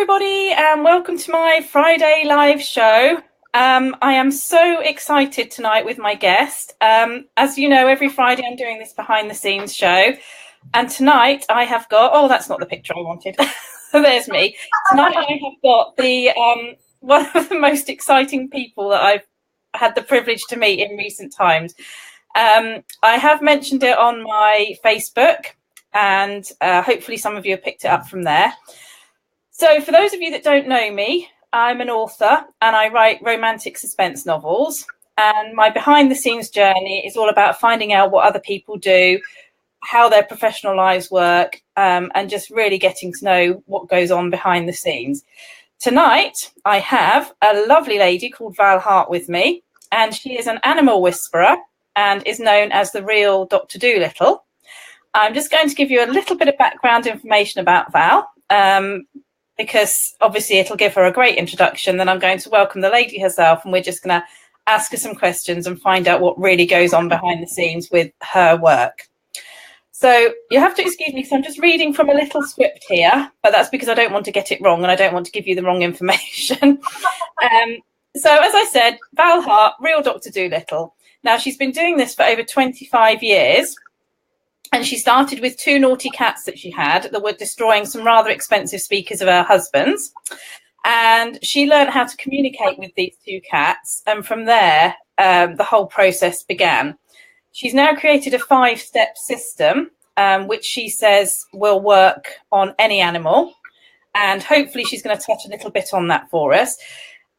everybody, and welcome to my Friday live show. I am so excited tonight with my guest. As you know, every Friday I'm doing this behind the scenes show, and tonight I have got, oh, that's not the picture I wanted. There's me. Tonight I have got the one of the most exciting people that I've had the privilege to meet in recent times. I have mentioned it on my Facebook, and hopefully some of you have picked it up from there. So for those of you that don't know me, I'm an author and I write romantic suspense novels. And my behind the scenes journey is all about finding out what other people do, how their professional lives work, and just really getting to know what goes on behind the scenes. Tonight, I have a lovely lady called Val Hart with me, and she is an animal whisperer and is known as the real Dr. Dolittle. I'm just going to give you a little bit of background information about Val. Because obviously it'll give her a great introduction. Then I'm going to welcome the lady herself, and we're just going to ask her some questions and find out what really goes on behind the scenes with her work. So you have to excuse me because I'm just reading from a little script here, but that's because I don't want to get it wrong and I don't want to give you the wrong information. So as I said, Val Hart, real Dr. Dolittle. Now she's been doing this for over 25 years. And she started with 2 naughty cats that she had that were destroying some rather expensive speakers of her husband's. And she learned how to communicate with these 2 cats. And from there, the whole process began. She's now created a 5-step system, which she says will work on any animal. And hopefully she's going to touch a little bit on that for us.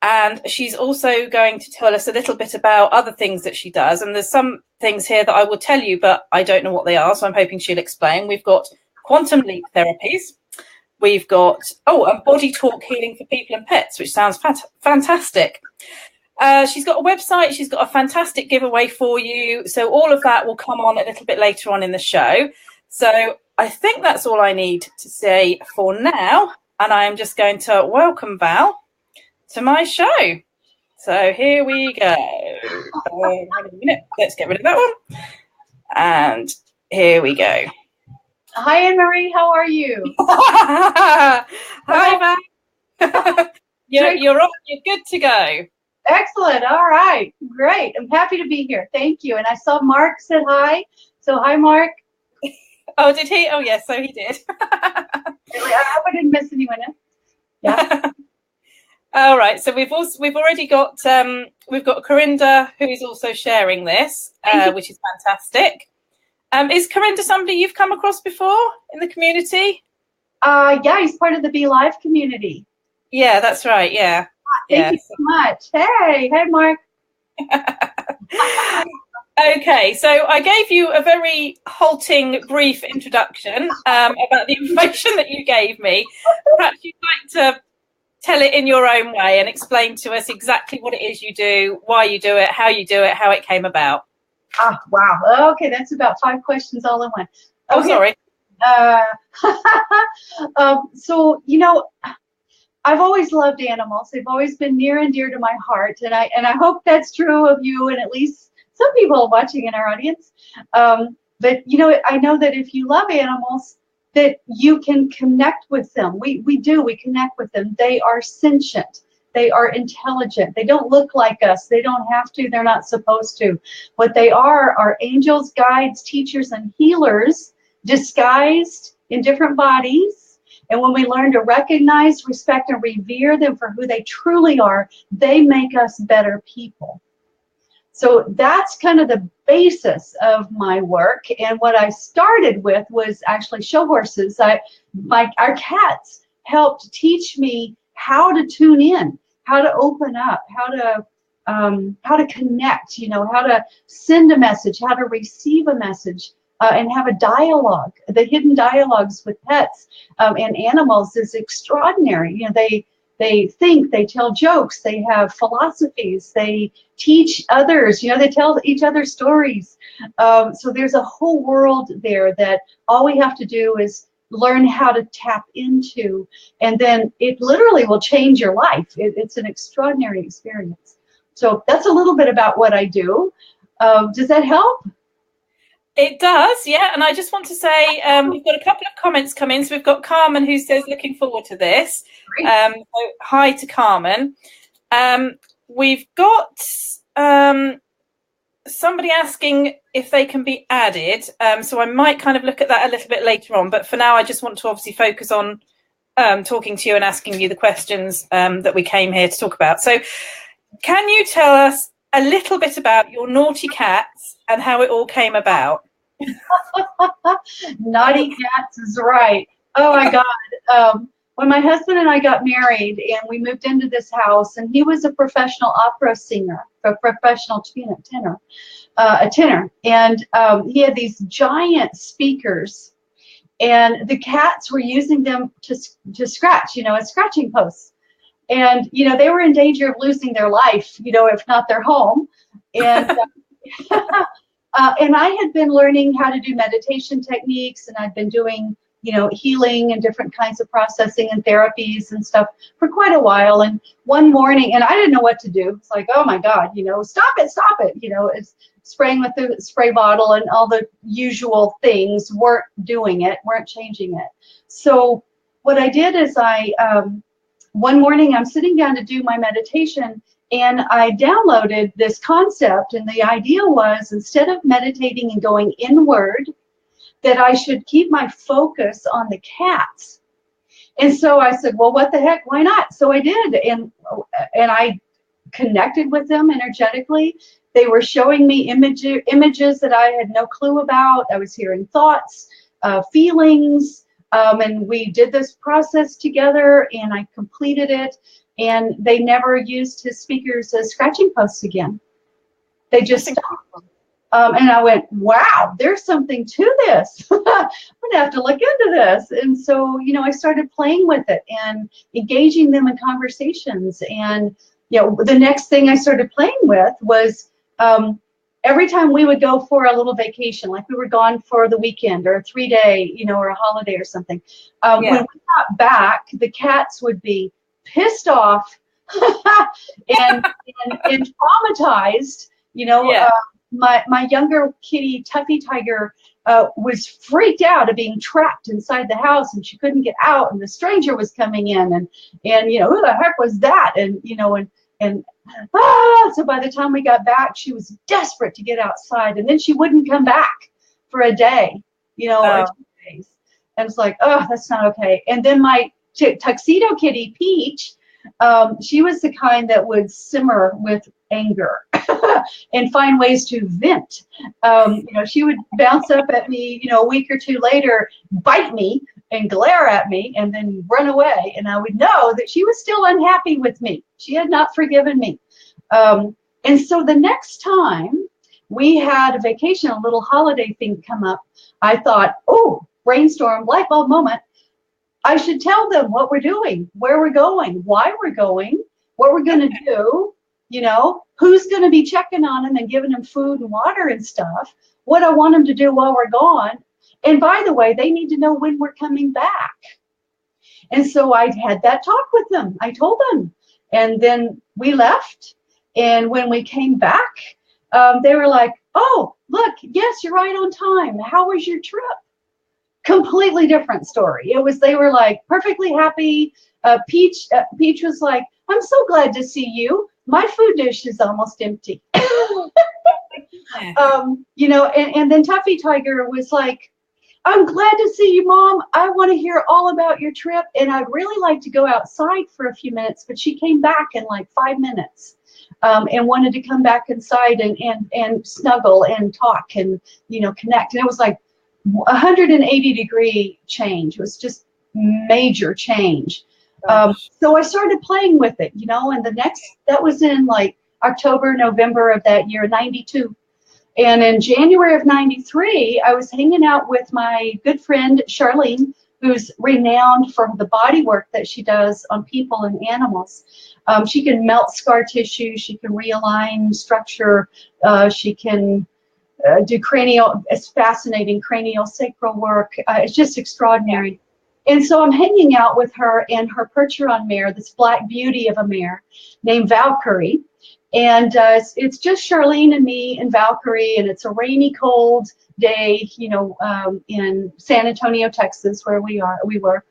And she's also going to tell us a little bit about other things that she does. And there's some things here that I will tell you, but I don't know what they are. So I'm hoping she'll explain. We've got quantum leap therapies. We've got, and body talk healing for people and pets, which sounds fantastic. She's got a website. She's got a fantastic giveaway for you. So all of that will come on a little bit later on in the show. So I think that's all I need to say for now. And I am just going to welcome Val to my show. So here we go. Wait a minute. Let's get rid of that one. And here we go. Hi, AnnMarie. How are you? Hi, Val. You're on. You're good to go. Excellent. All right. Great. I'm happy to be here. Thank you. And I saw Mark said hi. So hi, Mark. Oh, did he? Oh, yes. So he did. Really? I hope I didn't miss anyone else. Yeah. All right, so we've already got we've got Corinda, who is also sharing this, which is fantastic. Is Corinda somebody you've come across before in the community? Yeah, he's part of the Be Live community. Yeah, that's right. Yeah. Thank you so much. Hey, Mark. Okay, so I gave you a very halting, brief introduction about the information that you gave me. Perhaps you'd like to tell it in your own way and explain to us exactly what it is you do, why you do it, how it came about. Wow. Okay, that's about 5 questions all in one. Okay. Oh, sorry. So, I've always loved animals. They've always been near and dear to my heart. And I hope that's true of you and at least some people watching in our audience. But, I know that if you love animals, that you can connect with them. We connect with them. They are sentient. They are intelligent. They don't look like us. They don't have to. They're not supposed to. What they are angels, guides, teachers, and healers disguised in different bodies. And when we learn to recognize, respect, and revere them for who they truly are, they make us better people. So that's kind of the basis of my work. And what I started with was actually show horses. Our cats helped teach me how to tune in, how to open up, how to connect, how to send a message, how to receive a message, and have a dialogue. The hidden dialogues with pets and animals is extraordinary. They think, they tell jokes, they have philosophies, they teach others, they tell each other stories. So there's a whole world there that all we have to do is learn how to tap into, and then it literally will change your life. It's an extraordinary experience. So that's a little bit about what I do. Does that help? It does, yeah. And I just want to say we've got a couple of comments come in. So we've got Carmen who says, looking forward to this. So hi to Carmen. We've got somebody asking if they can be added. So I might kind of look at that a little bit later on. But for now, I just want to obviously focus on talking to you and asking you the questions that we came here to talk about. So can you tell us a little bit about your naughty cats and how it all came about? Naughty cats is right. Oh my God. When my husband and I got married and we moved into this house, and he was a professional opera singer, a professional tenor, and he had these giant speakers, and the cats were using them to scratch, as scratching posts. And, they were in danger of losing their life, if not their home. And and I had been learning how to do meditation techniques, and I'd been doing, healing and different kinds of processing and therapies and stuff for quite a while. And one morning, and I didn't know what to do. It's like, oh my God, stop it. It's spraying with the spray bottle and all the usual things weren't doing it, weren't changing it. So what I did is one morning I'm sitting down to do my meditation, and I downloaded this concept, and the idea was, instead of meditating and going inward, that I should keep my focus on the cats. And so I said, well, what the heck, why not? So I did, and I connected with them energetically. They were showing me images that I had no clue about. I was hearing thoughts, feelings, and we did this process together, and I completed it. And they never used his speakers as scratching posts again. They just stopped. And I went, wow, there's something to this. I'm going to have to look into this. And so, I started playing with it and engaging them in conversations. And, the next thing I started playing with was every time we would go for a little vacation, like we were gone for the weekend or a 3-day, or a holiday or something. When we got back, the cats would be pissed off and traumatized. My younger kitty, Tuffy Tiger, was freaked out of being trapped inside the house, and she couldn't get out, and the stranger was coming in, and who the heck was that? So by the time we got back, she was desperate to get outside, and then she wouldn't come back for a day, or 2 days. And it's like, oh, that's not okay. And then my tuxedo kitty, Peach, she was the kind that would simmer with anger and find ways to vent. She would bounce up at me, a week or two later, bite me and glare at me, and then run away. And I would know that she was still unhappy with me. She had not forgiven me. And so the next time we had a vacation, a little holiday thing come up, I thought, oh, brainstorm, light bulb moment. I should tell them what we're doing, where we're going, why we're going, what we're going to do, who's going to be checking on them and giving them food and water and stuff, what I want them to do while we're gone. And by the way, they need to know when we're coming back. And so I had that talk with them. I told them. And then we left. And when we came back, they were like, oh, look, yes, you're right on time. How was your trip? Completely different story. They were like perfectly happy. Peach was like, I'm so glad to see you. My food dish is almost empty. And then Tuffy Tiger was like, I'm glad to see you, Mom. I want to hear all about your trip, and I'd really like to go outside for a few minutes. But she came back in like 5 minutes, and wanted to come back inside and snuggle and talk and connect. And it was like 180-degree change. It was just major change. So I started playing with it, and that was in like October, November of that year, 92. And in January of 93, I was hanging out with my good friend, Charlene, who's renowned for the body work that she does on people and animals. She can melt scar tissue. She can realign structure. She can do it's fascinating cranial sacral work. It's just extraordinary. And so I'm hanging out with her and her Percheron mare, this black beauty of a mare named Valkyrie. And it's just Charlene and me and Valkyrie, and it's a rainy, cold day, you know, in San Antonio, Texas, where we were.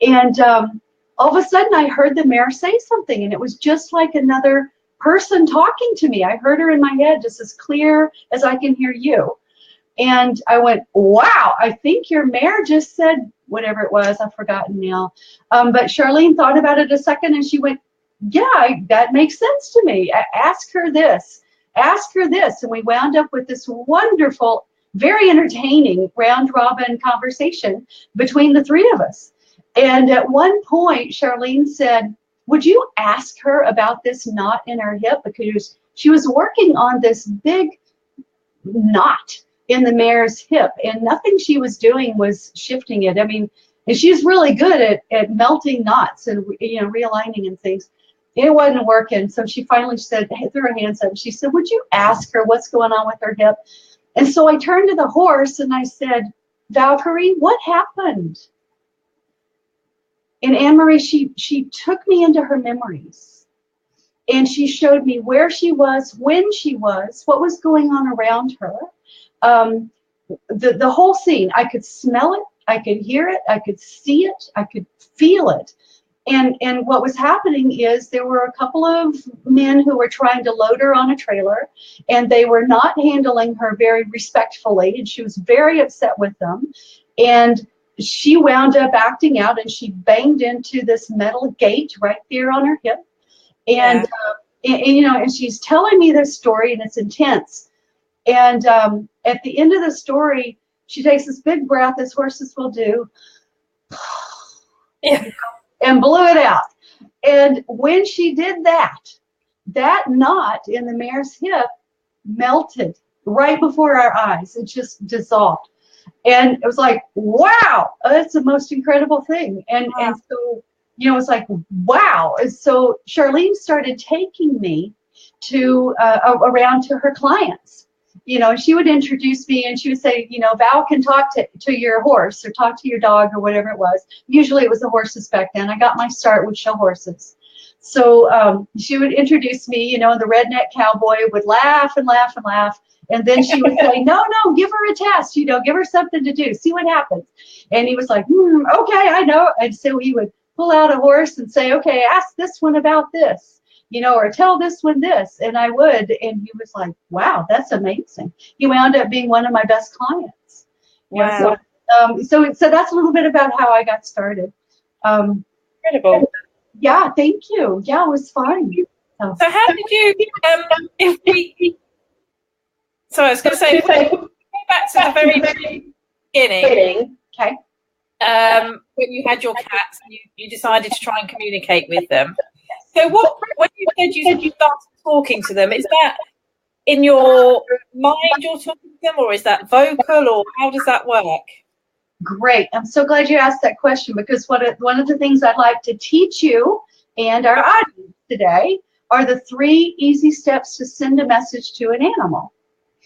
And all of a sudden I heard the mare say something, and it was just like another person talking to me. I heard her in my head just as clear as I can hear you. And I went, wow, I think your mare just said whatever it was. I've forgotten now. But Charlene thought about it a second, and she went, yeah, that makes sense to me. Ask her this. Ask her this. And we wound up with this wonderful, very entertaining round robin conversation between the three of us. And at one point, Charlene said, would you ask her about this knot in her hip? Because she was working on this big knot in the mare's hip, and nothing she was doing was shifting it. I mean, and she's really good at melting knots and, you know, realigning and things. It wasn't working, so she finally said, threw her hands up. She said, would you ask her what's going on with her hip? And so I turned to the horse and I said, Valkyrie, what happened? And AnnMarie, she took me into her memories, and she showed me where she was, when she was, what was going on around her. The whole scene, I could smell it, I could hear it, I could see it, I could feel it. And what was happening is there were a couple of men who were trying to load her on a trailer, and they were not handling her very respectfully, and she was very upset with them. And she wound up acting out, and she banged into this metal gate right there on her hip. And, you know, and she's telling me this story, and it's intense. And at the end of the story, she takes this big breath, as horses will do, and blew it out. And when she did that, that knot in the mare's hip melted right before our eyes. It just dissolved. And it was like, wow, that's the most incredible thing. And so, you know, it's like, wow. And so Charlene started taking me to around to her clients. You know, she would introduce me, and she would say, you know, Val can talk to your horse or talk to your dog or whatever it was. Usually it was the horses back then. I got my start with show horses. So she would introduce me, you know, and the redneck cowboy would laugh and laugh and laugh. And then she would say, no, give her a test, you know, give her something to do, see what happens. And he was like, okay, I know. And so he would pull out a horse and say, okay, ask this one about this, you know, or tell this one this. And I would, and he was like, wow, that's amazing. He wound up being one of my best clients. Wow. You know, so that's a little bit about how I got started. Incredible. Yeah, thank you. Yeah, it was fun. So how did you, so I was going to say, go back to the very beginning. Okay. When you had your cats, and you decided to try and communicate with them. So when you said you started talking to them, is that in your mind you're talking to them, or is that vocal, or how does that work? Great. I'm so glad you asked that question, because one of the things I'd like to teach you and our audience today are the 3 easy steps to send a message to an animal.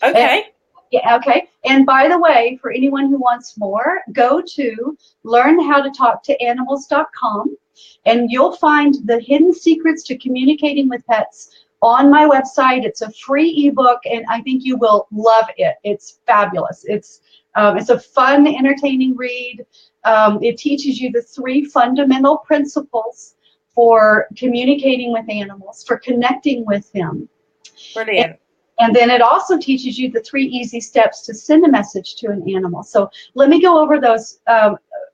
Okay. Okay. And by the way, for anyone who wants more, go to learnhowtotalktoanimals.com, and you'll find the hidden secrets to communicating with pets on my website. It's a free ebook, and I think you will love it. It's fabulous. It's a fun, entertaining read. It teaches you the 3 fundamental principles for communicating with animals, for connecting with them. Brilliant. And then it also teaches you the 3 easy steps to send a message to an animal. So let me go over those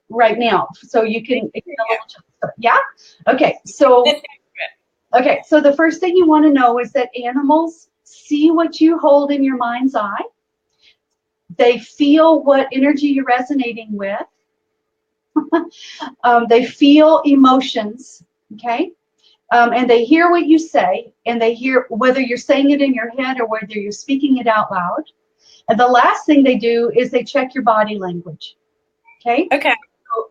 right now, so you can. Yeah. Okay. So the first thing you want to know is that animals see what you hold in your mind's eye. They feel what energy you're resonating with. They feel emotions. Okay. And they hear what you say, and they hear whether you're saying it in your head or whether you're speaking it out loud. And the last thing they do is they check your body language. Okay? Okay.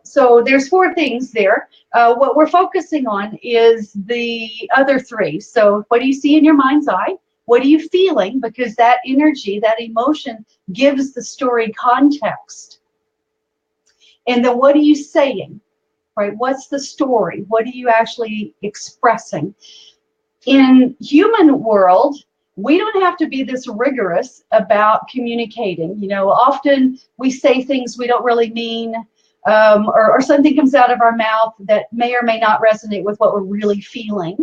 So there's 4 things there. What we're focusing on is the other 3. So what do you see in your mind's eye? What are you feeling? Because that energy, that emotion gives the story context. And then what are you saying? Right? What's the story? What are you actually expressing? In human world, we don't have to be this rigorous about communicating. You know, often we say things we don't really mean, or something comes out of our mouth that may or may not resonate with what we're really feeling.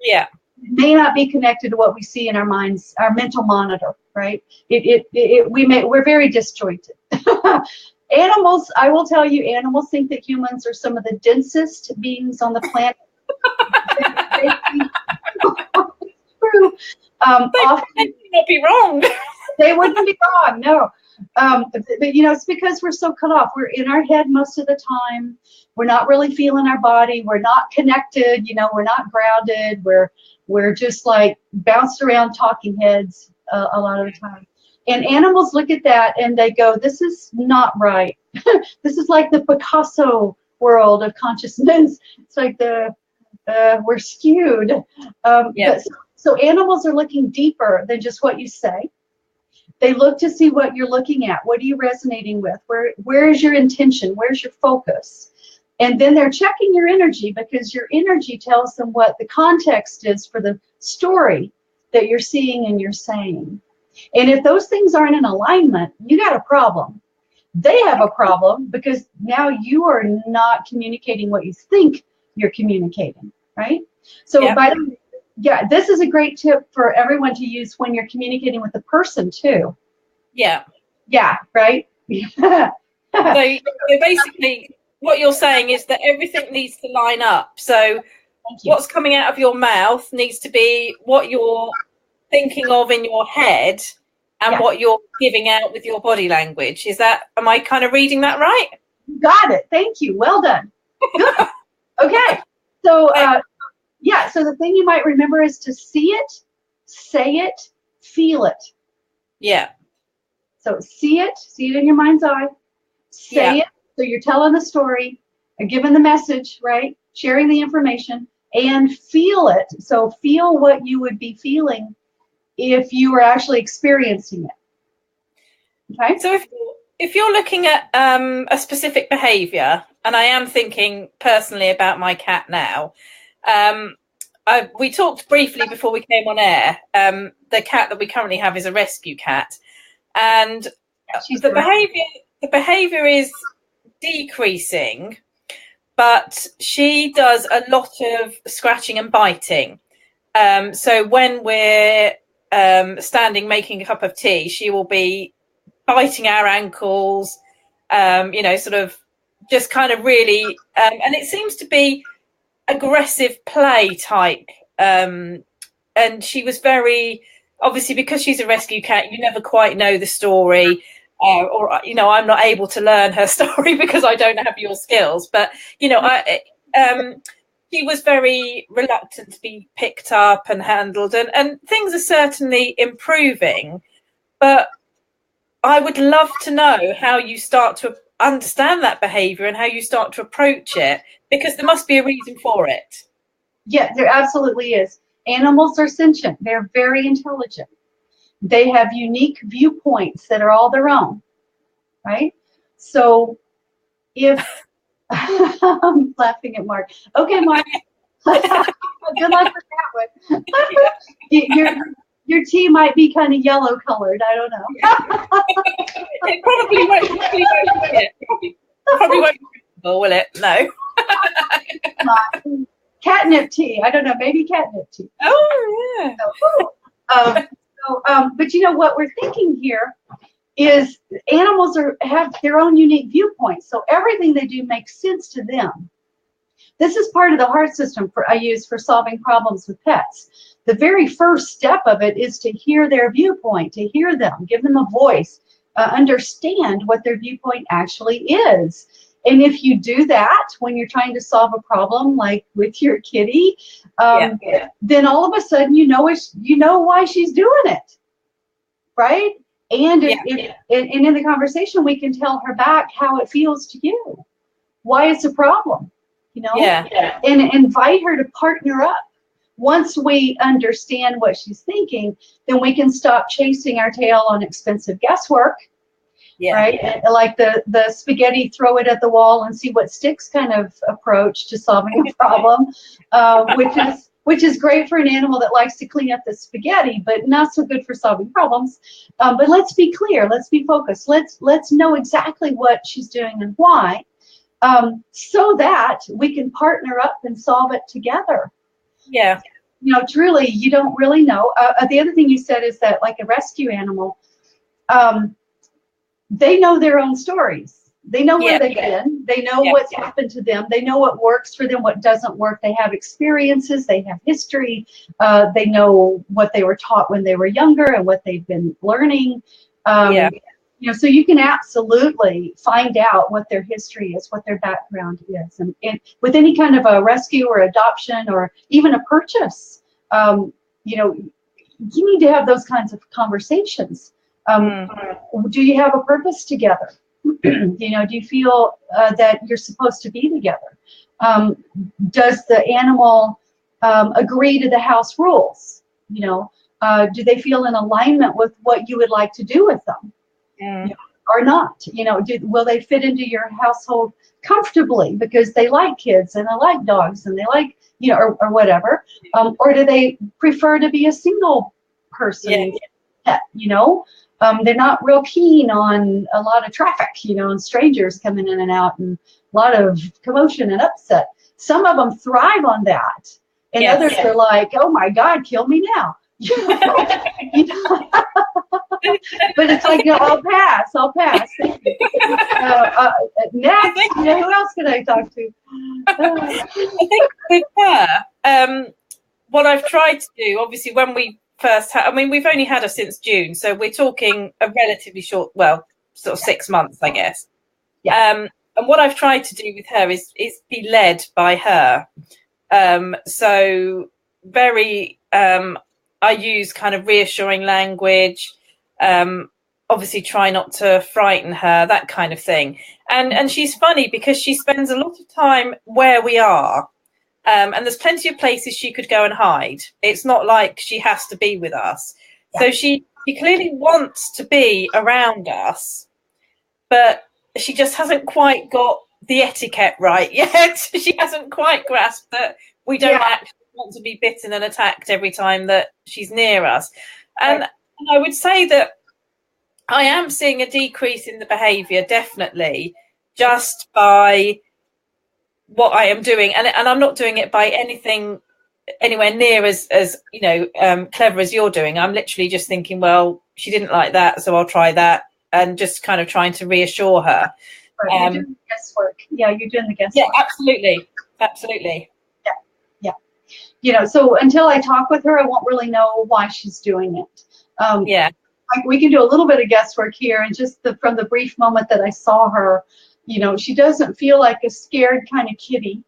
Yeah. It may not be connected to what we see in our minds, our mental monitor, right? We're very disjointed. Animals, I will tell you, animals think that humans are some of the densest beings on the planet. True. Often, they would not be wrong. They wouldn't be wrong, no. But you know, it's because we're so cut off. We're in our head most of the time. We're not really feeling our body. We're not connected. You know, we're not grounded. We're just like bounced around talking heads a lot of the time. And animals look at that and they go, "This is not right." This is like the Picasso world of consciousness. It's like we're skewed. So animals are looking deeper than just what you say. They look to see what you're looking at. What are you resonating with? Where is your intention? Where's your focus? And then they're checking your energy, because your energy tells them what the context is for the story that you're seeing and you're saying. And if those things aren't in alignment, you got a problem. They have a problem because now you are not communicating what you think you're communicating, right? So yeah, this is a great tip for everyone to use when you're communicating with a person too. Yeah. Yeah, right? So basically what you're saying is that everything needs to line up. So what's coming out of your mouth needs to be what you're thinking of in your head and what you're giving out with your body language. Am I kind of reading that right? You got it. Thank you. Well done. Good. Okay. So, so the thing you might remember is to see it, say it, feel it. Yeah. So see it in your mind's eye, say it, so you're telling the story, or giving the message, right? Sharing the information, and feel it. So feel what you would be feeling if you were actually experiencing it. Okay? So if you're looking at a specific behavior, and I am thinking personally about my cat now, we talked briefly before we came on air. The cat that we currently have is a rescue cat, and the behavior is decreasing, but she does a lot of scratching and biting. So when we're standing making a cup of tea, she will be biting our ankles, sort of just kind of really, and it seems to be aggressive play type. And she was very, obviously, because she's a rescue cat, you never quite know the story. I'm not able to learn her story because I don't have your skills. But, she was very reluctant to be picked up and handled. And things are certainly improving. But I would love to know how you start to understand that behavior and how you start to approach it, because there must be a reason for it. Yeah, there absolutely is. Animals are sentient. They're very intelligent. They have unique viewpoints that are all their own, right? So if I'm laughing at Mark. Okay, Mark. Good luck with that one. Your tea might be kind of yellow colored. I don't know. It probably won't. Probably won't. Will it? No. Catnip tea. I don't know. Maybe catnip tea. Oh yeah. But you know what we're thinking here is animals have their own unique viewpoints, so everything they do makes sense to them. This is part of the heart system I use for solving problems with pets. The very first step of it is to hear their viewpoint, to hear them, give them a voice, understand what their viewpoint actually is. And if you do that when you're trying to solve a problem, like with your kitty, then all of a sudden you know why she's doing it, right? And in the conversation, we can tell her back how it feels to you, why it's a problem, and invite her to partner up. Once we understand what she's thinking, then we can stop chasing our tail on expensive guesswork, right? Like the spaghetti, throw it at the wall and see what sticks kind of approach to solving a problem, which is great for an animal that likes to clean up the spaghetti, but not so good for solving problems. But let's be clear, let's be focused. Let's know exactly what she's doing and why, so that we can partner up and solve it together. Yeah. You know, truly, you don't really know. The other thing you said is that, like a rescue animal, they know their own stories. They know where they've been. They know what's happened to them. They know what works for them, what doesn't work. They have experiences. They have history. They know what they were taught when they were younger and what they've been learning. You know, so you can absolutely find out what their history is, what their background is. And with any kind of a rescue or adoption or even a purchase, you know, you need to have those kinds of conversations. Do you have a purpose together? You know, do you feel that you're supposed to be together? Does the animal agree to the house rules? You know, do they feel in alignment with what you would like to do with them? Or not? You know, will they fit into your household comfortably because they like kids and they like dogs and they like, you know, or whatever? Or do they prefer to be a single person pet, you know? They're not real keen on a lot of traffic, you know, and strangers coming in and out and a lot of commotion and upset. Some of them thrive on that. And others are like, oh my God, kill me now. You know? But it's like, no, I'll pass. Thank you. Next, you know, who else can I talk to? I think with her, what I've tried to do, obviously, when we first had, I mean, we've only had her since June, so we're talking a relatively short, well, sort of 6 months, I guess. And what I've tried to do with her is be led by her. So very, I use kind of reassuring language. Obviously try not to frighten her, that kind of thing. And she's funny because she spends a lot of time where we are. And there's plenty of places she could go and hide. It's not like she has to be with us. So she clearly wants to be around us, but she just hasn't quite got the etiquette right yet. She hasn't quite grasped that we don't actually want to be bitten and attacked every time that she's near us. And I would say that I am seeing a decrease in the behaviour, definitely, just by what I am doing. And I'm not doing it by anything anywhere near as you know, clever as you're doing. I'm literally just thinking, well, she didn't like that, so I'll try that, and just kind of trying to reassure her. You're doing the guesswork. Yeah, you're doing the guesswork. Yeah, absolutely. Yeah. You know, so until I talk with her, I won't really know why she's doing it. We can do a little bit of guesswork here, and just from the brief moment that I saw her, you know, she doesn't feel like a scared kind of kitty.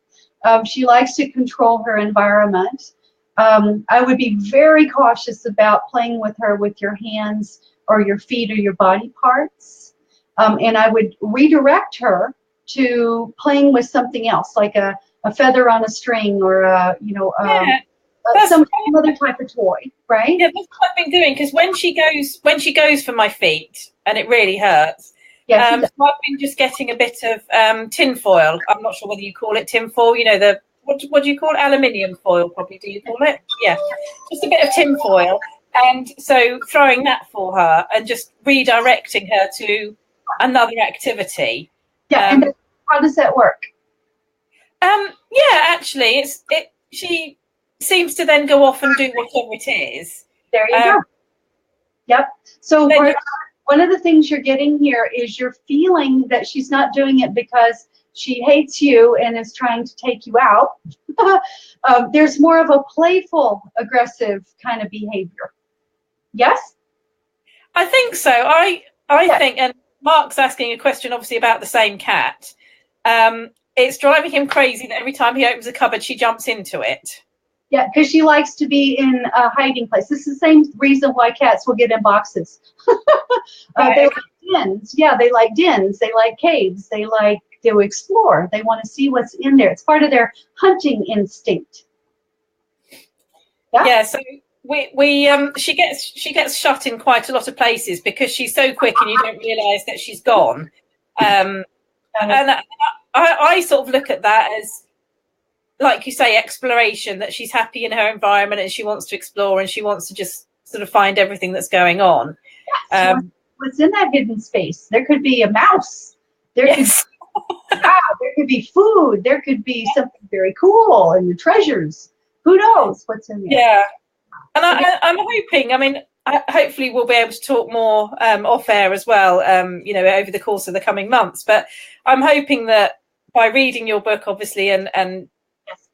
She likes to control her environment. I would be very cautious about playing with her with your hands or your feet or your body parts. And I would redirect her to playing with something else, like a feather on a string, or you know, some other type of toy, right? Yeah, that's what I've been doing, because when she goes for my feet, and it really hurts. So I've been just getting a bit of tin foil. I'm not sure whether you call it tin foil. You know, what do you call it? Aluminium foil, probably. Do you call it? Yeah, just a bit of tin foil. And so throwing that for her and just redirecting her to another activity. And how does that work? Actually, she seems to then go off and do whatever it is. There you go. Yep. So one of the things you're getting here is you're feeling that she's not doing it because she hates you and is trying to take you out. There's more of a playful, aggressive kind of behavior. Yes? I think so. I think, and Mark's asking a question obviously about the same cat. It's driving him crazy that every time he opens a cupboard, she jumps into it. Yeah, because she likes to be in a hiding place. This is the same reason why cats will get in boxes. They like dens. Yeah, they like dens. They like caves. They like to explore. They want to see what's in there. It's part of their hunting instinct. Yeah. So she gets shut in quite a lot of places because she's so quick and you don't realise that she's gone. And I sort of look at that as, like you say, exploration, that she's happy in her environment and she wants to explore and she wants to just sort of find everything that's going on. What's in that hidden space? There could be a mouse. Yes. There could be food. There could be something very cool and the treasures. Who knows what's in there? Yeah. And I'm hoping, I mean, hopefully we'll be able to talk more off air as well, over the course of the coming months. But I'm hoping that by reading your book, obviously, and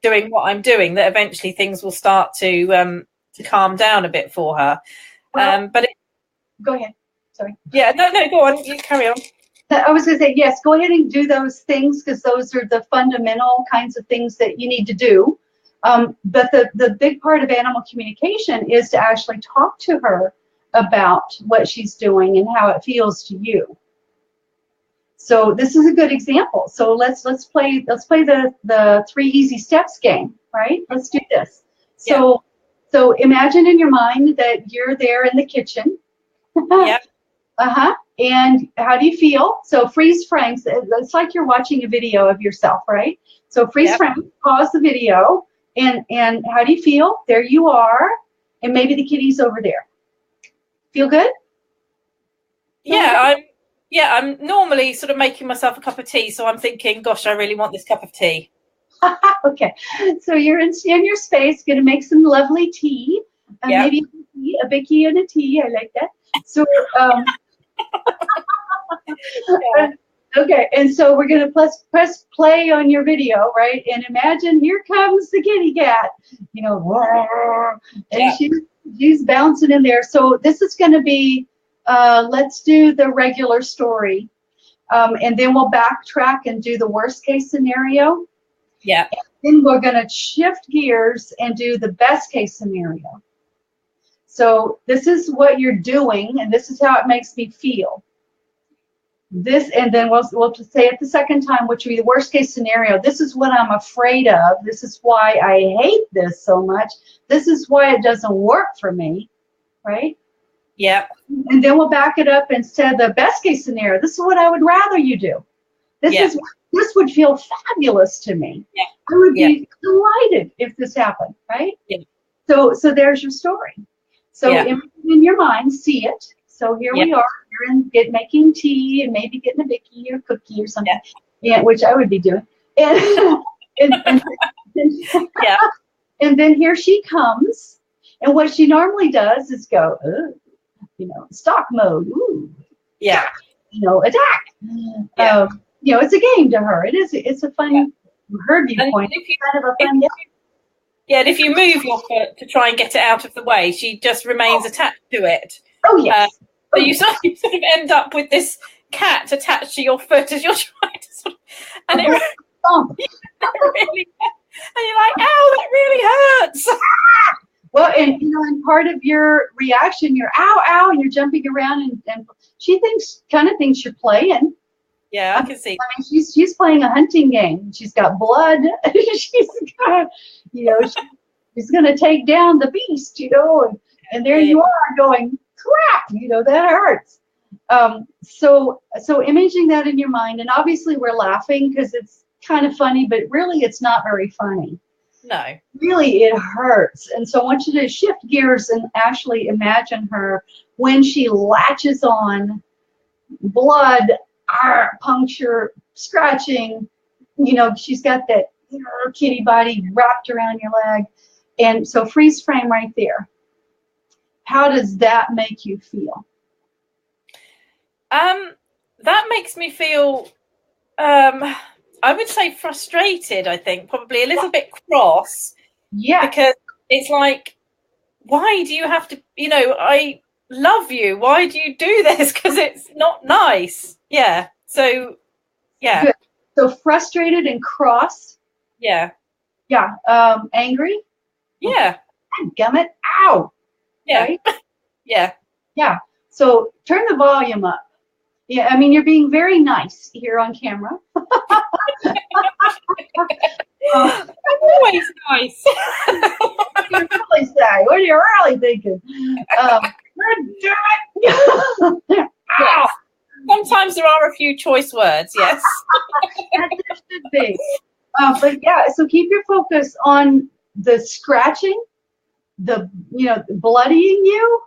doing what I'm doing, that eventually things will start to calm down a bit for her. Well, go ahead. Sorry. Yeah, no, go on. You carry on. I was going to say, yes, go ahead and do those things, because those are the fundamental kinds of things that you need to do. But the big part of animal communication is to actually talk to her about what she's doing and how it feels to you. So this is a good example. So let's play the 3 easy steps game, right? Let's do this. So imagine in your mind that you're there in the kitchen. Yeah. And how do you feel? So freeze frames. It's like you're watching a video of yourself, right? So freeze frame, pause the video, and how do you feel? There you are, and maybe the kitty's over there. Feel good? I'm normally sort of making myself a cup of tea, so I'm thinking, gosh, I really want this cup of tea. Okay, so you're in your space, going to make some lovely tea, maybe a bicky and a tea. I like that. So, okay, and so we're going to press play on your video, right? And imagine here comes the kitty cat, and she's bouncing in there. So this is going to be, let's do the regular story, and then we'll backtrack and do the worst case scenario. Yeah. And then we're going to shift gears and do the best case scenario. So this is what you're doing, and this is how it makes me feel. This, and then we'll say it the second time, which would be the worst case scenario. This is what I'm afraid of. This is why I hate this so much. This is why it doesn't work for me, right? Yeah. And then we'll back it up and say the best case scenario. This is what I would rather you do. This would feel fabulous to me. Yeah. I would be delighted if this happened, right? Yeah. So there's your story. So in your mind, see it. So here we are. You're making tea and maybe getting a bicky or cookie or something. Yeah, which I would be doing. And and then here she comes. And what she normally does is go, stock mode. Ooh. Yeah. Attack. Yeah. It's a game to her. It's a fun, her viewpoint. Kind of a fun game. Yeah, and if you move your foot to try and get it out of the way, she just remains attached to it. Oh, yes. So you sort of end up with this cat attached to your foot as you're trying to sort of, and it really, and you're like, ow, that really hurts. Well, and part of your reaction, you're ow, ow, and you're jumping around, and she kind of thinks you're playing. Yeah, I can see. I mean, she's playing a hunting game. She's got blood. She's got, she's going to take down the beast, and there you are going, crap, that hurts. So imaging that in your mind, and obviously we're laughing because it's kind of funny, but really it's not very funny. No. Really, it hurts. And so I want you to shift gears and actually imagine her when she latches on, blood, puncture, scratching, she's got that kitty body wrapped around your leg. And so freeze frame right there. How does that make you feel? That makes me feel, I would say frustrated, I think, probably a little bit cross. Yeah. Because it's like, why do you have to, I love you. Why do you do this? Because it's not nice. Yeah. So, yeah. Good. So frustrated and cross. Yeah. Yeah. Angry. Yeah. Gummit. Ow. Yeah. Right? Yeah. Yeah. So turn the volume up. Yeah. I mean, you're being very nice here on camera. I'm always nice. What do you really say? What are you really thinking? Yes. Sometimes there are a few choice words, yes. That should be. But yeah, so keep your focus on the scratching, the bloodying you.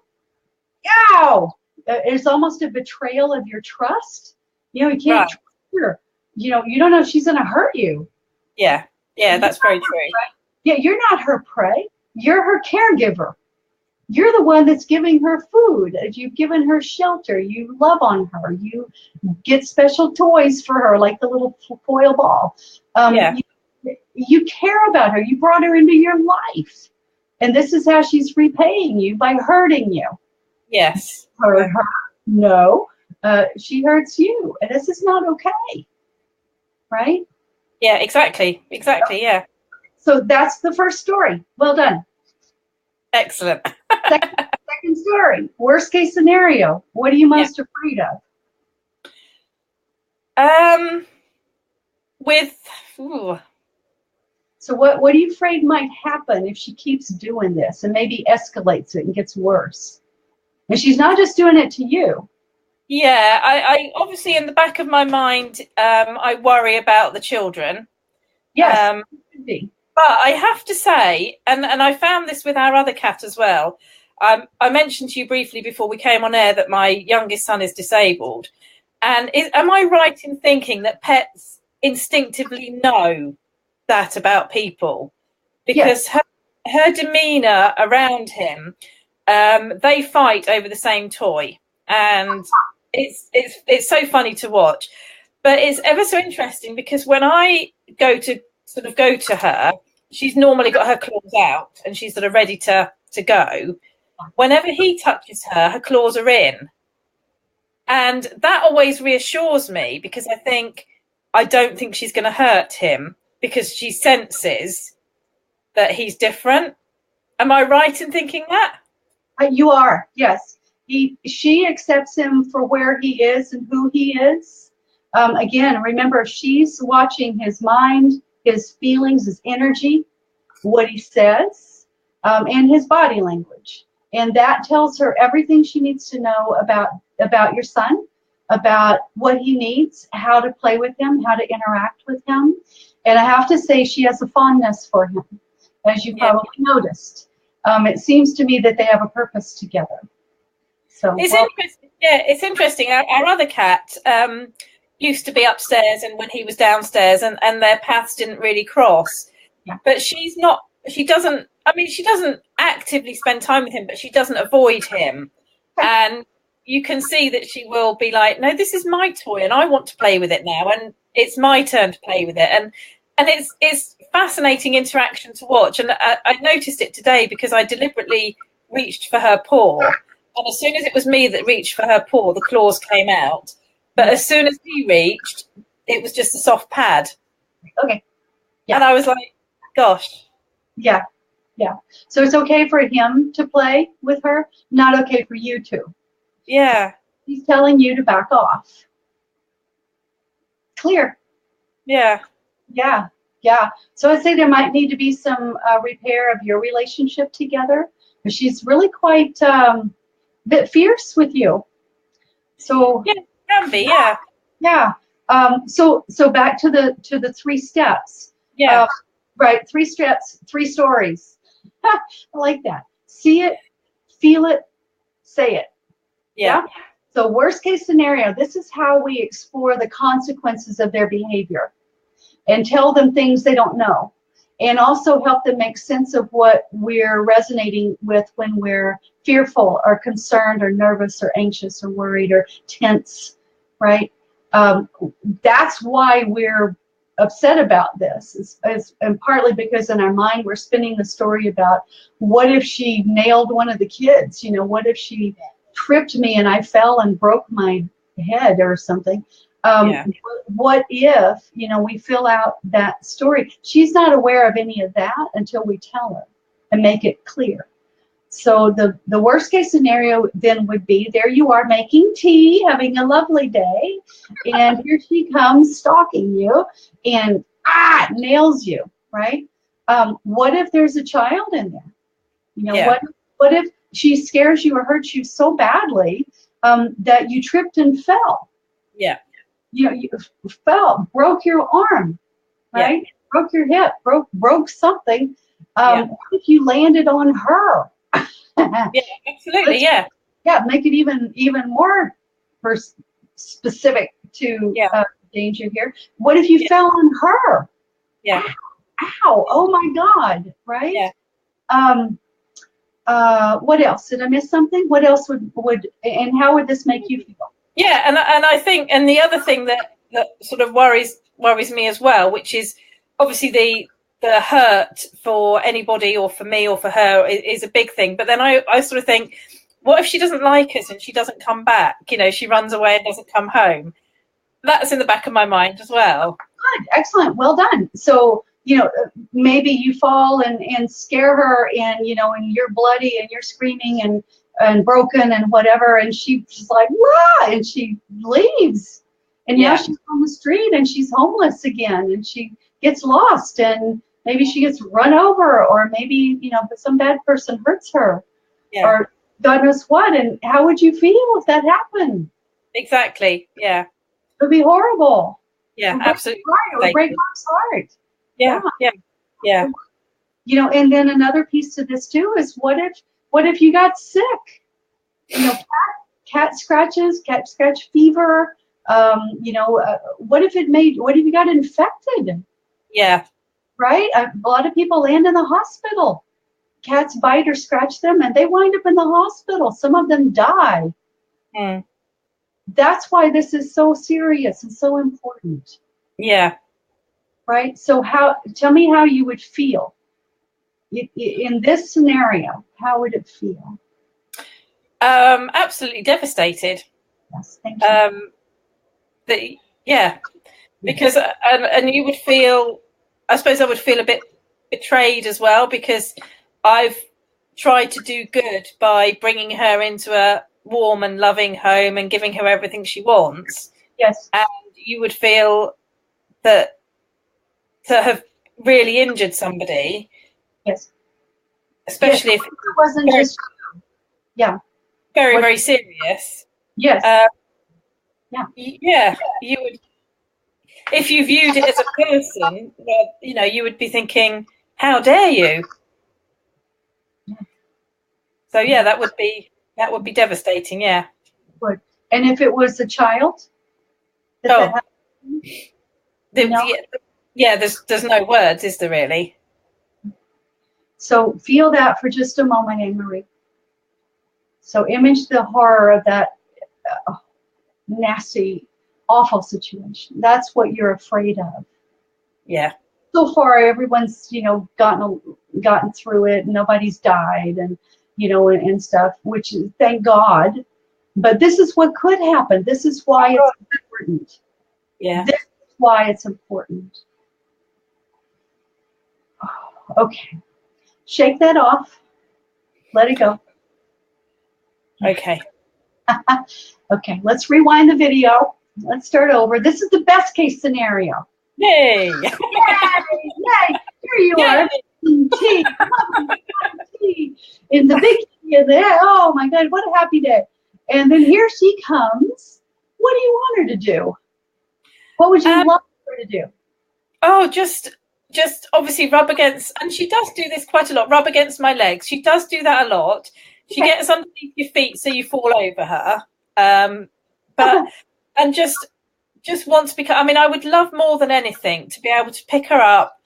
Ow! It's almost a betrayal of your trust. You can't trust her. You don't know if she's going to hurt you. Yeah, that's very true. Yeah, you're not her prey. You're her caregiver. You're the one that's giving her food. You've given her shelter. You love on her. You get special toys for her, like the little foil ball. You care about her. You brought her into your life. And this is how she's repaying you, by hurting you. Yes. Hurt her? No. She hurts you. And this is not okay. Right? Yeah, exactly. Yeah. So that's the first story. Well done. Excellent. Second story. Worst case scenario. What are you most afraid of? So what are you afraid might happen if she keeps doing this and maybe escalates it and gets worse? And she's not just doing it to you. Yeah, I obviously, in the back of my mind, I worry about the children. Yes. But I have to say, and I found this with our other cat as well. I mentioned to you briefly before we came on air that my youngest son is disabled. And am I right in thinking that pets instinctively know that about people? Because her demeanor around him, they fight over the same toy. And it's so funny to watch. But it's ever so interesting because when I go to her, she's normally got her claws out and she's sort of ready to go. Whenever he touches her, her claws are in. And that always reassures me because I don't think she's going to hurt him because she senses that he's different. Am I right in thinking that? You are, yes. She accepts him for where he is and who he is. Again, remember, she's watching his mind, his feelings, his energy, what he says, and his body language. And that tells her everything she needs to know about your son, about what he needs, how to play with him, how to interact with him. And I have to say, she has a fondness for him, as you probably noticed. It seems to me that they have a purpose together. So interesting. Yeah, it's interesting. Our other cat used to be upstairs, and when he was downstairs, and their paths didn't really cross. Yeah. But she's not. She doesn't actively spend time with him, but she doesn't avoid him. Okay. And you can see that she will be like, no, this is my toy, and I want to play with it now, and it's my turn to play with it. And it's fascinating interaction to watch. And I noticed it today because I deliberately reached for her paw. And as soon as it was me that reached for her paw, the claws came out. But as soon as he reached, it was just a soft pad. Okay. Yeah. And I was like, gosh. Yeah. Yeah. So it's okay for him to play with her, not okay for you to. Yeah. He's telling you to back off. Clear. Yeah. Yeah. Yeah. So I'd say there might need to be some repair of your relationship together. She's really quite bit fierce with you. So yeah, it can be, yeah. Yeah. So back to the 3 steps. Yeah. Right. 3 steps, 3 stories. I like that. See it, feel it, say it. Yeah. So worst case scenario, this is how we explore the consequences of their behavior and tell them things they don't know. And also help them make sense of what we're resonating with when we're fearful or concerned or nervous or anxious or worried or tense, right? That's why we're upset about this, and partly because in our mind we're spinning the story about what if she nailed one of the kids? What if she tripped me and I fell and broke my head or something? What if, we fill out that story? She's not aware of any of that until we tell her and make it clear. So the worst case scenario then would be, there you are making tea, having a lovely day, and here she comes stalking you and nails you, right? What if there's a child in there? What if she scares you or hurts you so badly that you tripped and fell? Yeah. You fell, broke your arm, right? broke your hip, broke something. Yeah. What if you landed on her? Yeah, absolutely. Yeah. Yeah, make it even more specific to Yeah. danger here. What if you Yeah. fell on her? Yeah. Ow! Oh my God! Right? Yeah. Um, what else? Did I miss something? What else would and how would this make you feel? Yeah, and I think, and the other thing that sort of worries me as well, which is obviously the hurt for anybody or for me or for her is a big thing. But then I sort of think, what if she doesn't like us and she doesn't come back? You know, she runs away and doesn't come home. That's in the back of my mind as well. Good, excellent, well done. So, maybe you fall and scare her, and and you're bloody and you're screaming and broken and whatever, and she's like, "Wah!" and she leaves, and now she's on the street and she's homeless again, and she gets lost, and maybe she gets run over, or maybe some bad person hurts her, or God knows what. And how would you feel if that happened? Exactly. Yeah. It would be horrible. Yeah, absolutely. It would break Mark's heart. Yeah. And then another piece to this too is what if you got sick? Cat scratch fever. What if you got infected? Yeah. Right? A lot of people land in the hospital. Cats bite or scratch them and they wind up in the hospital. Some of them die. That's why this is so serious and so important. Yeah. Right? So tell me how you would feel in this scenario. How would it feel? Absolutely devastated. Yes, thank you. Because and you would feel, I suppose I would feel a bit betrayed as well, because I've tried to do good by bringing her into a warm and loving home and giving her everything she wants. Yes. And you would feel that to have really injured somebody. Yes. Especially if it wasn't just very, very serious. Yes. Yeah. You would, if you viewed it as a person, you would be thinking, how dare you? So yeah, that would be devastating. Yeah. Good. And if it was a child? There's no words, is there really? So feel that for just a moment, AnnMarie. So image the horror of that nasty, awful situation. That's what you're afraid of. Yeah. So far, everyone's gotten through it. Nobody's died, and and stuff. Which is, thank God. But this is what could happen. This is why it's important. Yeah. This is why it's important. Okay. Shake that off. Let it go. Okay. Okay, let's rewind the video. Let's start over. This is the best case scenario. Yay! Yay! Yay! Here you are. Tea. Tea. In the big tea in there. Oh my God, what a happy day. And then here she comes. What do you want her to do? What would you love her to do? Oh, just obviously rub against, and she does do this quite a lot, rub against my legs. She does do that a lot. She gets underneath your feet so you fall over her. And just want to become, I mean, I would love more than anything to be able to pick her up,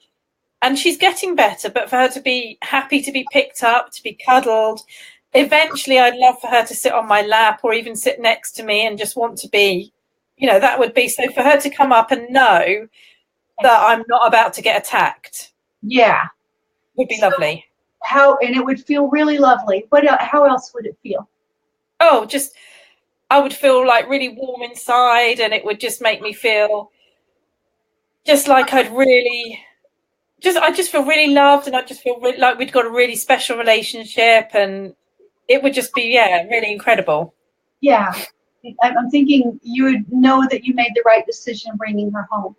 and she's getting better, but for her to be happy to be picked up, to be cuddled. Eventually, I'd love for her to sit on my lap or even sit next to me and just want to be, that would be, so for her to come up and know that I'm not about to get attacked. Yeah. Would be lovely. And it would feel really lovely. How else would it feel? Oh, I would feel like really warm inside, and it would just make me feel just like I just feel really loved, and I just feel really, like we'd got a really special relationship, and it would just be, really incredible. Yeah. I'm thinking you would know that you made the right decision bringing her home.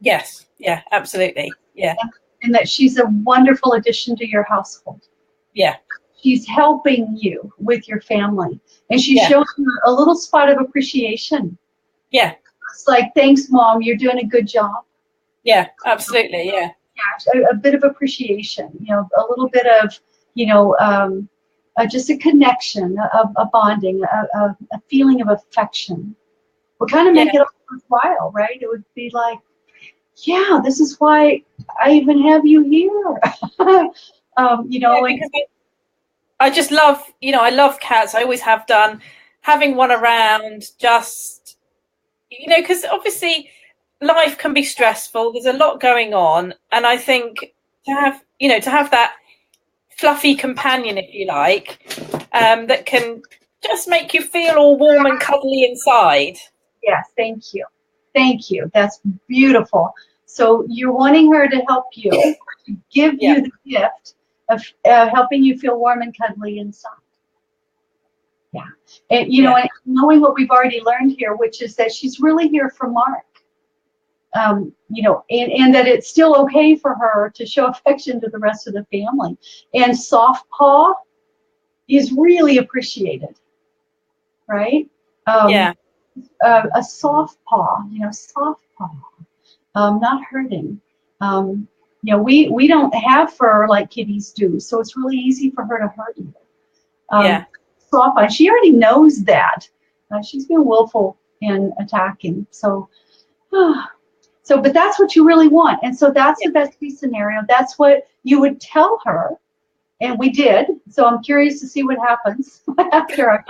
Yes. Yeah, absolutely. Yeah. And that she's a wonderful addition to your household. Yeah. She's helping you with your family. And she's showing you a little spot of appreciation. Yeah. It's like, thanks, Mom, you're doing a good job. Yeah, absolutely. Yeah. a bit of appreciation, a little bit of, just a connection, a bonding, a feeling of affection would kind of make it all worthwhile, right? It would be like, yeah, this is why I even have you here. Because I just love, I love cats. I always have done. Having one around, just, because obviously life can be stressful. There's a lot going on, and I think to have that fluffy companion, if you like, that can just make you feel all warm and cuddly inside. Yes, thank you. Thank you. That's beautiful. So you're wanting her to help you, give you the gift of helping you feel warm and cuddly inside. Yeah. And, and knowing what we've already learned here, which is that she's really here for Mark. And that it's still okay for her to show affection to the rest of the family. And soft paw is really appreciated, right? A soft paw, soft paw, not hurting. We don't have fur like kitties do, so it's really easy for her to hurt you. Soft paw, she already knows that. She's been willful in attacking, so. But that's what you really want, and so that's the best case scenario. That's what you would tell her, and we did. So I'm curious to see what happens after I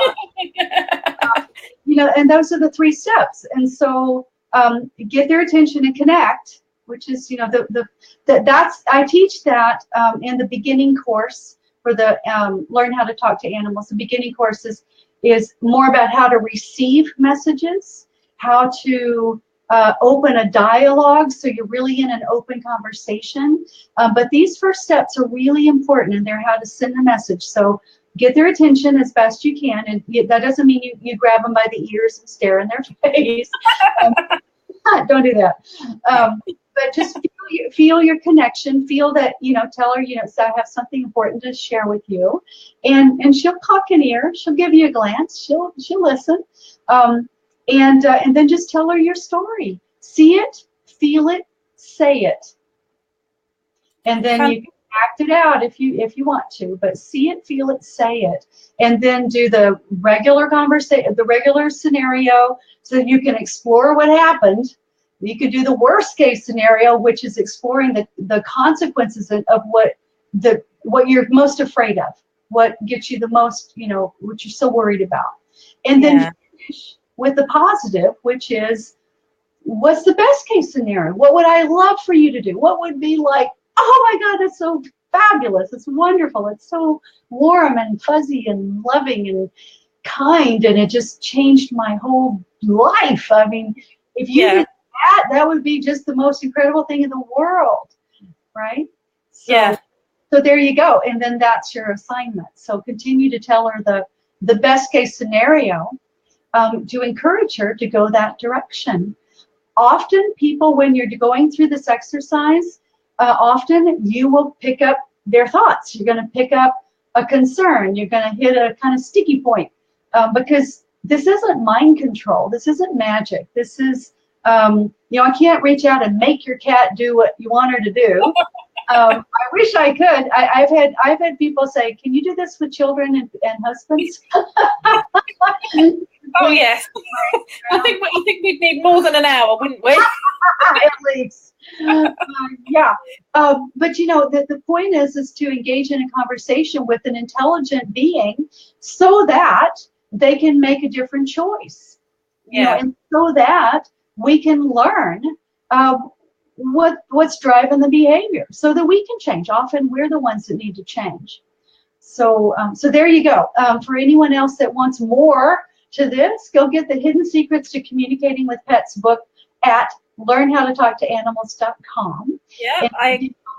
got. And those are the 3 steps. And so get their attention and connect, which is that's I teach that in the beginning course for the Learn How to Talk to Animals. The beginning course is more about how to receive messages, how to open a dialogue, so you're really in an open conversation. But these first steps are really important, and they're how to send a message. So get their attention as best you can, and that doesn't mean you grab them by the ears and stare in their face. Don't do that. But just feel your connection. Feel that, tell her, so I have something important to share with you, and she'll cock an ear. She'll give you a glance. She'll listen. And then just tell her your story. See it, feel it, say it, and then you can act it out if you want to. But see it, feel it, say it, and then do the regular conversation, the regular scenario, so that you can explore what happened. You could do the worst case scenario, which is exploring the consequences of what you're most afraid of, what gets you the most, what you're so worried about, and then finish with the positive, which is, what's the best case scenario? What would I love for you to do? What would be like, oh my God, that's so fabulous. It's wonderful. It's so warm and fuzzy and loving and kind, and it just changed my whole life. I mean, if you did that would be just the most incredible thing in the world, right? So there you go. And then that's your assignment. So continue to tell her the best case scenario, to encourage her to go that direction. Often people, when you're going through this exercise, often you will pick up their thoughts. You're going to pick up a concern. You're going to hit a kind of sticky point, because this isn't mind control. This isn't magic. This is, I can't reach out and make your cat do what you want her to do. I wish I could. I've had people say, "Can you do this with children and husbands?" Oh yes, I think we'd need more than an hour, wouldn't we? At least, but the point is to engage in a conversation with an intelligent being, so that they can make a different choice. And so that we can learn what's driving the behavior, so that we can change. Often we're the ones that need to change. So there you go. For anyone else that wants more to this, go get the Hidden Secrets to Communicating with Pets book at learnhowtotalktoanimals.com. Yeah, a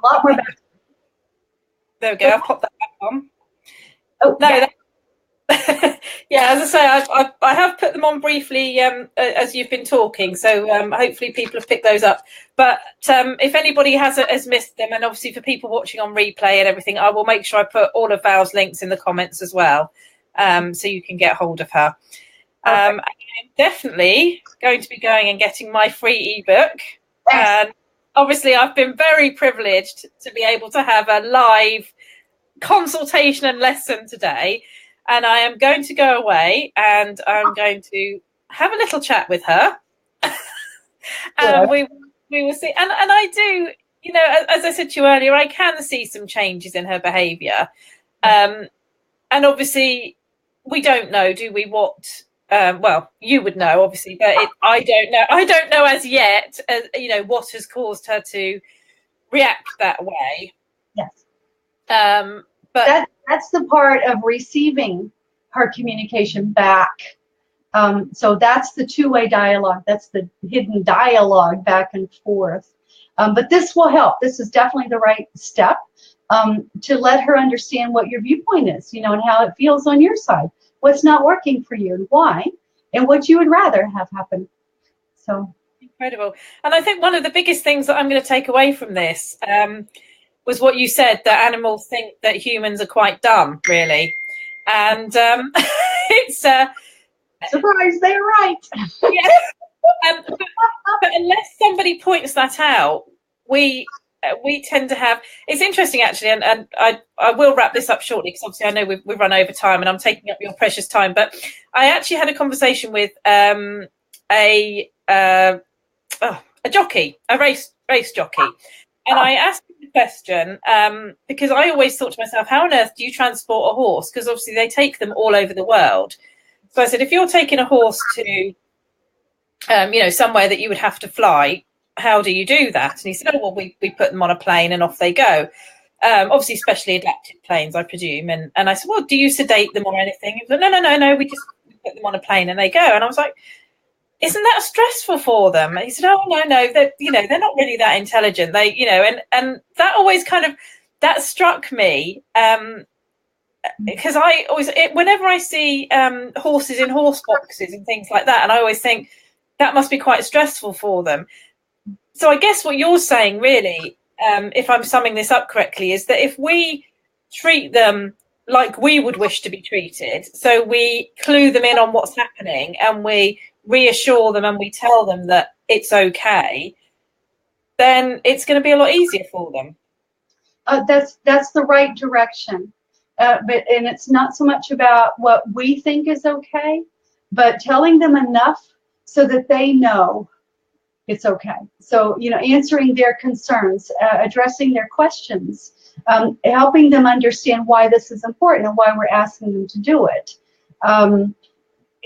lot more about it. There we go. I'll pop that back on. Oh, no, as I say, I have put them on briefly as you've been talking, so hopefully people have picked those up. But if anybody has missed them, and obviously for people watching on replay and everything, I will make sure I put all of Val's links in the comments as well, so you can get hold of her. I'm definitely going to be going and getting my free ebook, and obviously I've been very privileged to be able to have a live consultation and lesson today, and I am going to go away and I'm going to have a little chat with her. And we will see. And I do, you know, as I said to you earlier, I can see some changes in her behaviour. And obviously we don't know, do we, what well, you would know obviously, but I don't know as yet, you know, what has caused her to react that way. Yes. But that's the part of receiving her communication back. So that's the two-way dialogue. That's the hidden dialogue back and forth. But this will help. This is definitely the right step to let her understand what your viewpoint is, you know, and how it feels on your side. What's not working for you and why, and what you would rather have happen. So incredible. And I think one of the biggest things that I'm going to take away from this was what you said, that animals think that humans are quite dumb, really. And it's surprise, they're right. Yeah. But unless somebody points that out, we tend to have. It's interesting actually, and I will wrap this up shortly because obviously I know we've run over time and I'm taking up your precious time. But I actually had a conversation with a jockey, a race jockey, and I asked him the question because I always thought to myself, how on earth do you transport a horse? Because obviously they take them all over the world. So I said, if you're taking a horse to, you know, somewhere that you would have to fly, how do you do that? And he said, oh, well, we put them on a plane and off they go. Obviously, specially adapted planes, I presume. And I said, well, do you sedate them or anything? He was like, no, we just put them on a plane and they go. And I was like, isn't that stressful for them? And he said, oh, no, they're, you know, they're not really that intelligent. They, you know, and that always kind of, that struck me. Because I always, whenever I see horses in horse boxes and things like that, and I always think that must be quite stressful for them. So I guess what you're saying really, if I'm summing this up correctly, is that if we treat them like we would wish to be treated, so we clue them in on what's happening and we reassure them and we tell them that it's okay, then it's going to be a lot easier for them. That's the right direction. And it's not so much about what we think is okay, but telling them enough so that they know it's okay. So, you know, answering their concerns, addressing their questions, helping them understand why this is important and why we're asking them to do it.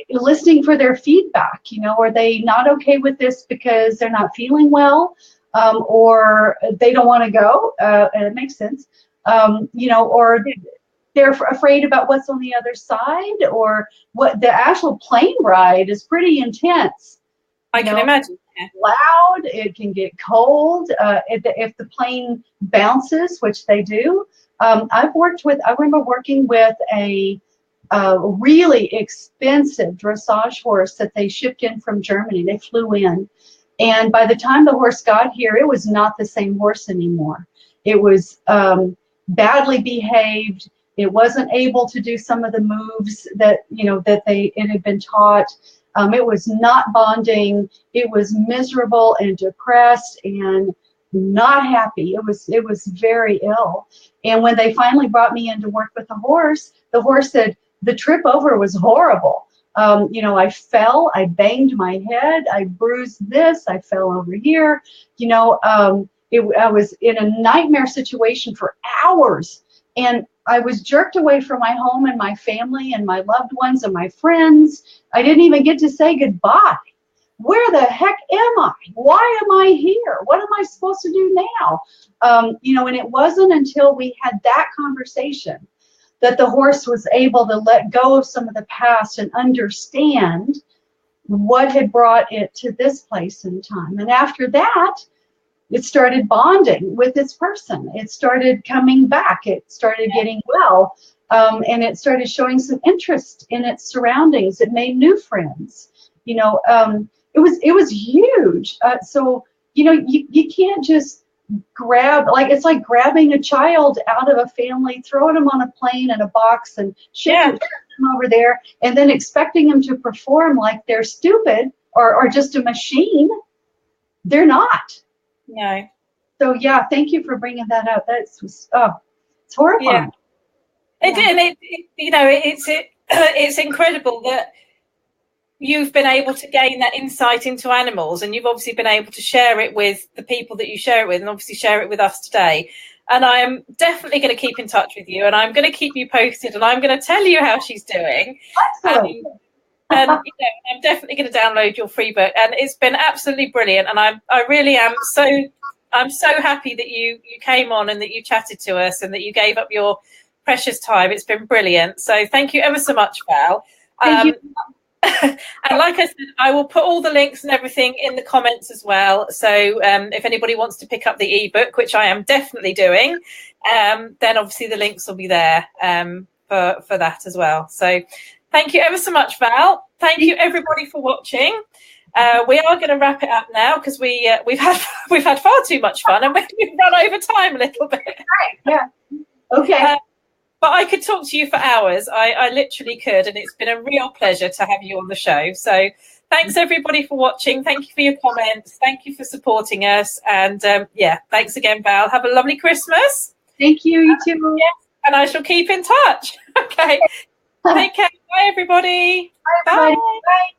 Listening for their feedback, you know, are they not okay with this because they're not feeling well, or they don't want to go, and it makes sense, you know, or they're afraid about what's on the other side, or what the actual plane ride is pretty intense. I can imagine. Loud, it can get cold if the plane bounces, which they do. I remember working with a really expensive dressage horse that they shipped in from Germany. They flew in, and by the time the horse got here, it was not the same horse anymore. It was badly behaved. It wasn't able to do some of the moves that, you know, that it had been taught. It was not bonding. It was miserable and depressed and not happy. It was very ill. And when they finally brought me in to work with the horse said the trip over was horrible. You know, I fell, I banged my head, I bruised this, I fell over here. You know, I was in a nightmare situation for hours, and I was jerked away from my home and my family and my loved ones and my friends. I didn't even get to say goodbye. Where the heck am I? Why am I here? What am I supposed to do now? You know, and it wasn't until we had that conversation that the horse was able to let go of some of the past and understand what had brought it to this place in time. And after that, it started bonding with this person. It started coming back. It started getting well, and it started showing some interest in its surroundings. It made new friends. You know, it was huge. So, you know, you can't just grab, like, it's like grabbing a child out of a family, throwing them on a plane in a box and shipping them over there, and then expecting them to perform like they're stupid or just a machine. They're not. No. So yeah, thank you for bringing that up. That's it's horrifying. Yeah. It's incredible that you've been able to gain that insight into animals, and you've obviously been able to share it with the people that you share it with, and obviously share it with us today. And I am definitely going to keep in touch with you, and I'm going to keep you posted, and I'm going to tell you how she's doing. Excellent. And I'm definitely going to download your free book, and it's been absolutely brilliant. And I really am I'm so happy that you came on and that you chatted to us and that you gave up your precious time. It's been brilliant. So thank you ever so much, Val. Thank you. And like I said, I will put all the links and everything in the comments as well. So if anybody wants to pick up the ebook, which I am definitely doing, then obviously the links will be there for that as well. So thank you ever so much, Val. Thank you everybody for watching. We are going to wrap it up now because we've had far too much fun and we've run over time a little bit. Right. Yeah. Okay. But I could talk to you for hours. I literally could, and it's been a real pleasure to have you on the show. So thanks everybody for watching. Thank you for your comments. Thank you for supporting us. And thanks again, Val. Have a lovely Christmas. Thank you. You too. Yes, and I shall keep in touch. Okay. Take care. Bye, everybody. Bye, everybody. Bye.